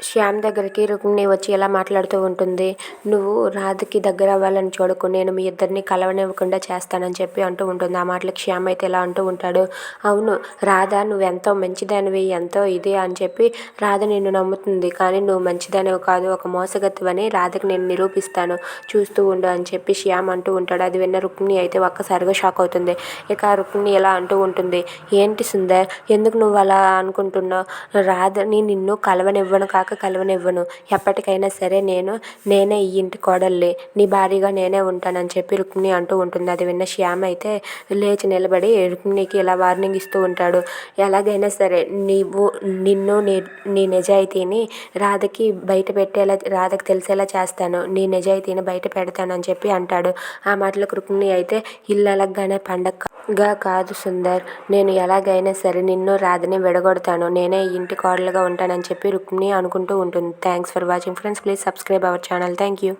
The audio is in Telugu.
శ్యామ్ దగ్గరికి రుక్మిణి వచ్చి ఇలా మాట్లాడుతూ ఉంటుంది. నువ్వు రాధకి దగ్గర అవ్వాలని చూడకు, నేను మీ ఇద్దరిని కలవనివ్వకుండా చేస్తానని చెప్పి అంటూ ఉంటుంది. ఆ మాటలకు శ్యామ్ అయితే ఇలా అంటూ ఉంటాడు. అవును రాధ, నువ్వెంతో మంచిదానివి, ఎంతో ఇది అని చెప్పి రాధ నిన్ను నమ్ముతుంది. కానీ నువ్వు మంచిదానివి కాదు, ఒక మోసగత్తివని రాధకి నేను నిరూపిస్తాను, చూస్తూ ఉండు అని చెప్పి శ్యామ్ అంటూ ఉంటాడు. అది విన్న రుక్మిణి అయితే ఒక్కసారిగా షాక్ అవుతుంది. ఇక రుక్మిణి ఇలా అంటూ ఉంటుంది. ఏంటి సుందర్, ఎందుకు నువ్వు అలా అనుకుంటున్నావు? రాధని నిన్ను కలవనివ్వను. ఎప్పటికైనా సరే నేనే ఈ ఇంటి కోడల్ని, నీ భార్యగా నేనే ఉంటానని చెప్పి రుక్మిణి అంటూ ఉంటుంది. అది విన్న శ్యామ్ అయితే లేచి నిలబడి రుక్మిణికి ఇలా వార్నింగ్ ఇస్తూ ఉంటాడు. ఎలాగైనా సరే నిన్ను నీ నిజాయితీని రాధకి రాధకి తెలిసేలా చేస్తాను, నీ నిజాయితీని బయట పెడతానని చెప్పి అంటాడు. ఆ మాటలకు రుక్మిణి అయితే ఇల్లు అలగ్గానే పండగగా కాదు సుందర్, నేను ఎలాగైనా సరే నిన్ను రాధని విడగొడతాను, నేనే ఈ ఇంటి కోడలుగా ఉంటానని చెప్పి రుక్మిణి అనుకుంటూ ఉంటుంది. Thanks for watching friends. Please subscribe our channel. Thank you.